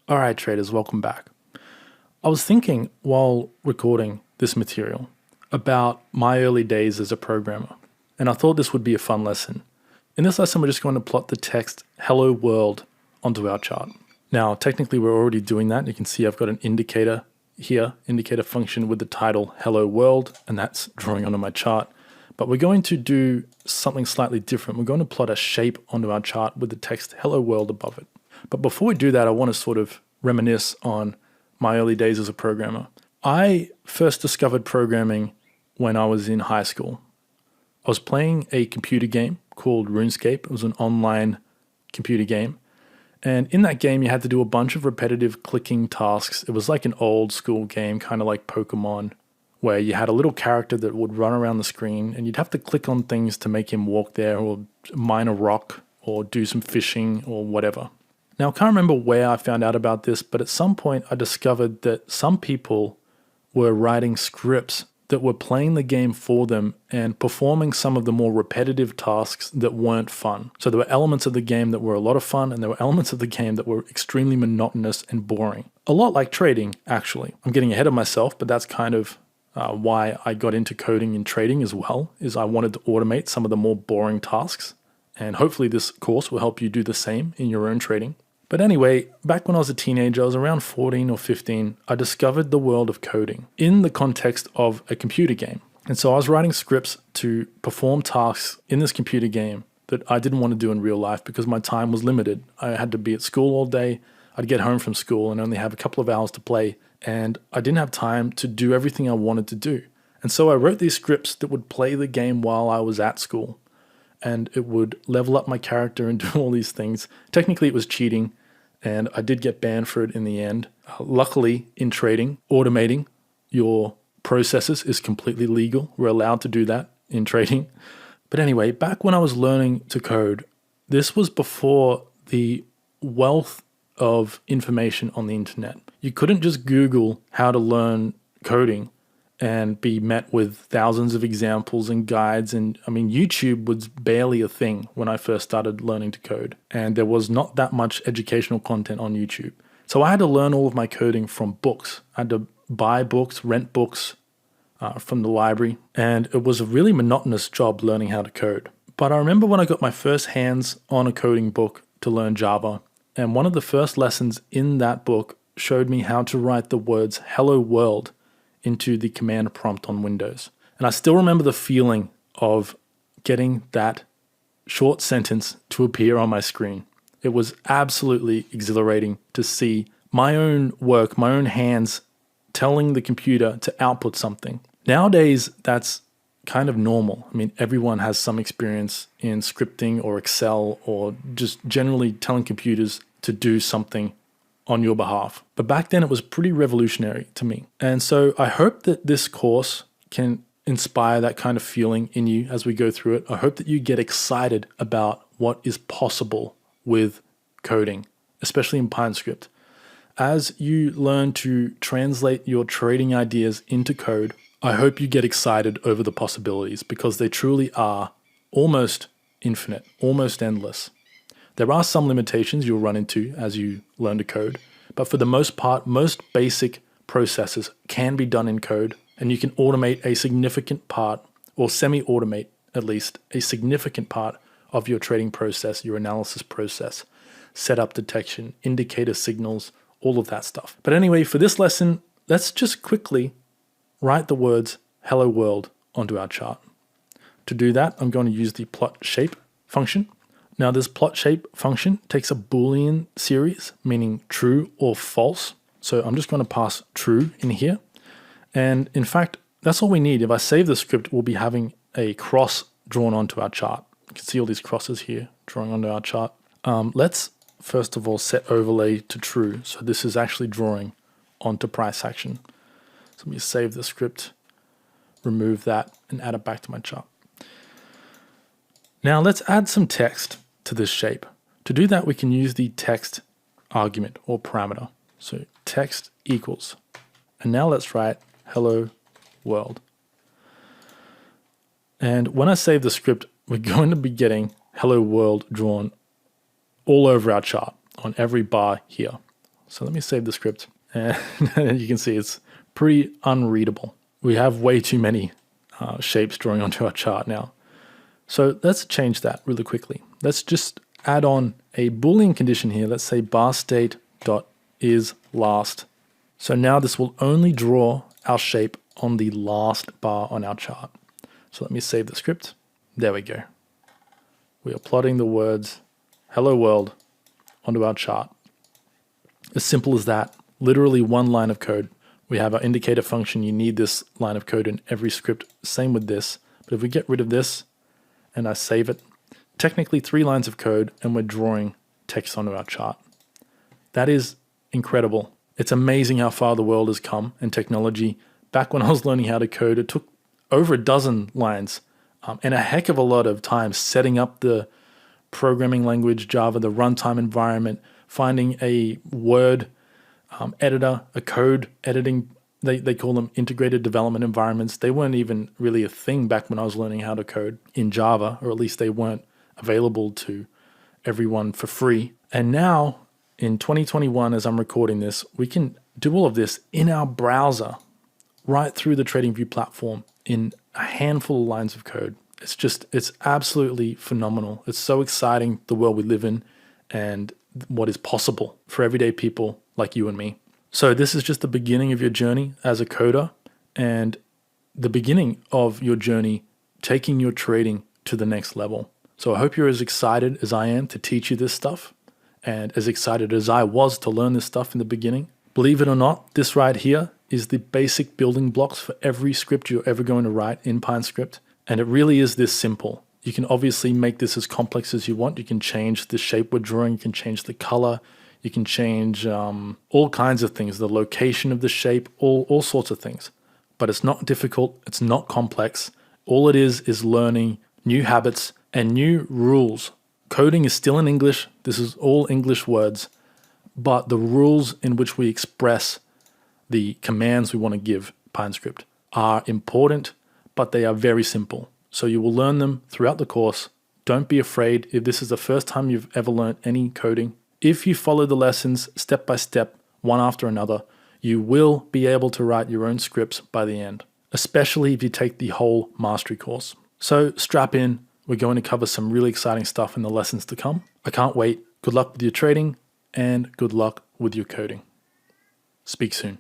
All right, traders, welcome back. I was thinking while recording this material about my early days as a programmer, and I thought this would be a fun lesson. In this lesson, we're just going to plot the text hello world onto our chart. Now, technically, we're already doing that. You can see I've got an indicator here, indicator function with the title hello world, and that's drawing onto my chart. But we're going to do something slightly different. We're going to plot a shape onto our chart with the text hello world above it. But before we do that, I want to sort of reminisce on my early days as a programmer. I first discovered programming when I was in high school. I was playing a computer game called RuneScape. It was an online computer game. And in that game, you had to do a bunch of repetitive clicking tasks. It was like an old school game, kind of like Pokemon, where you had a little character that would run around the screen and you'd have to click on things to make him walk there or mine a rock or do some fishing or whatever. Now, I can't remember where I found out about this, but at some point I discovered that some people were writing scripts that were playing the game for them and performing some of the more repetitive tasks that weren't fun. So there were elements of the game that were a lot of fun, and there were elements of the game that were extremely monotonous and boring. A lot like trading, actually. I'm getting ahead of myself, but that's kind of why I got into coding and trading as well, is I wanted to automate some of the more boring tasks. And hopefully this course will help you do the same in your own trading. But anyway, back when I was a teenager, I was around 14 or 15, I discovered the world of coding in the context of a computer game. And so I was writing scripts to perform tasks in this computer game that I didn't want to do in real life because my time was limited. I had to be at school all day. I'd get home from school and only have a couple of hours to play. And I didn't have time to do everything I wanted to do. And so I wrote these scripts that would play the game while I was at school. And it would level up my character and do all these things. Technically, it was cheating, and I did get banned for it in the end. Luckily, in trading, automating your processes is completely legal. We're allowed to do that in trading. But anyway, back when I was learning to code, this was before the wealth of information on the internet. You couldn't just Google how to learn coding and be met with thousands of examples and guides. And I mean, YouTube was barely a thing when I first started learning to code. And there was not that much educational content on YouTube. So I had to learn all of my coding from books. I had to buy books, rent books from the library. And it was a really monotonous job learning how to code. But I remember when I got my first hands on a coding book to learn Java. And one of the first lessons in that book showed me how to write the words hello world into the command prompt on Windows. And I still remember the feeling of getting that short sentence to appear on my screen. It was absolutely exhilarating to see my own work, my own hands telling the computer to output something. Nowadays, that's kind of normal. I mean, everyone has some experience in scripting or Excel or just generally telling computers to do something on your behalf. But back then it was pretty revolutionary to me. And so I hope that this course can inspire that kind of feeling in you as we go through it. I hope that you get excited about what is possible with coding, especially in PineScript. As you learn to translate your trading ideas into code, I hope you get excited over the possibilities because they truly are almost infinite, almost endless. There are some limitations you'll run into as you learn to code, but for the most part, most basic processes can be done in code, and you can automate a significant part, or semi-automate at least, a significant part of your trading process, your analysis process, setup detection, indicator signals, all of that stuff. But anyway, for this lesson, let's just quickly write the words hello world onto our chart. To do that, I'm going to use the plot shape function. Now, this plot shape function takes a Boolean series, meaning true or false. So I'm just going to pass true in here. And in fact, that's all we need. If I save the script, we'll be having a cross drawn onto our chart. You can see all these crosses here drawing onto our chart. Let's first of all set overlay to true. So this is actually drawing onto price action. So let me save the script, remove that, and add it back to my chart. Now let's add some text to this shape. To do that, we can use the text argument or parameter. So text equals, and now let's write hello world. And when I save the script, we're going to be getting hello world drawn all over our chart on every bar here. So let me save the script. And you can see it's pretty unreadable. We have way too many shapes drawing onto our chart now. So let's change that really quickly. Let's just add on a Boolean condition here. Let's say bar state dot is last. So now this will only draw our shape on the last bar on our chart. So let me save the script. There we go. We are plotting the words hello world onto our chart. As simple as that. Literally one line of code. We have our indicator function. You need this line of code in every script. Same with this. But if we get rid of this and I save it, technically 3 lines of code and we're drawing text onto our chart. That is incredible. It's amazing how far the world has come and technology. Back when I was learning how to code, it took over a dozen lines and a heck of a lot of time setting up the programming language, Java, the runtime environment, finding a Word editor, a code editing. They call them integrated development environments. They weren't even really a thing back when I was learning how to code in Java, or at least they weren't available to everyone for free. And now in 2021, as I'm recording this, we can do all of this in our browser, right through the TradingView platform in a handful of lines of code. It's absolutely phenomenal. It's so exciting, the world we live in and what is possible for everyday people like you and me. So this is just the beginning of your journey as a coder and the beginning of your journey taking your trading to the next level. So I hope you're as excited as I am to teach you this stuff and as excited as I was to learn this stuff in the beginning. Believe it or not, this right here is the basic building blocks for every script you're ever going to write in PineScript. And it really is this simple. You can obviously make this as complex as you want. You can change the shape we're drawing. You can change the color. You can change all kinds of things, the location of the shape, all sorts of things. But it's not difficult. It's not complex. All it is learning new habits and new rules. Coding is still in English. This is all English words. But the rules in which we express the commands we want to give PineScript are important, but they are very simple. So you will learn them throughout the course. Don't be afraid if this is the first time you've ever learned any coding. If you follow the lessons step by step, one after another, you will be able to write your own scripts by the end, especially if you take the whole mastery course. So strap in. We're going to cover some really exciting stuff in the lessons to come. I can't wait. Good luck with your trading and good luck with your coding. Speak soon.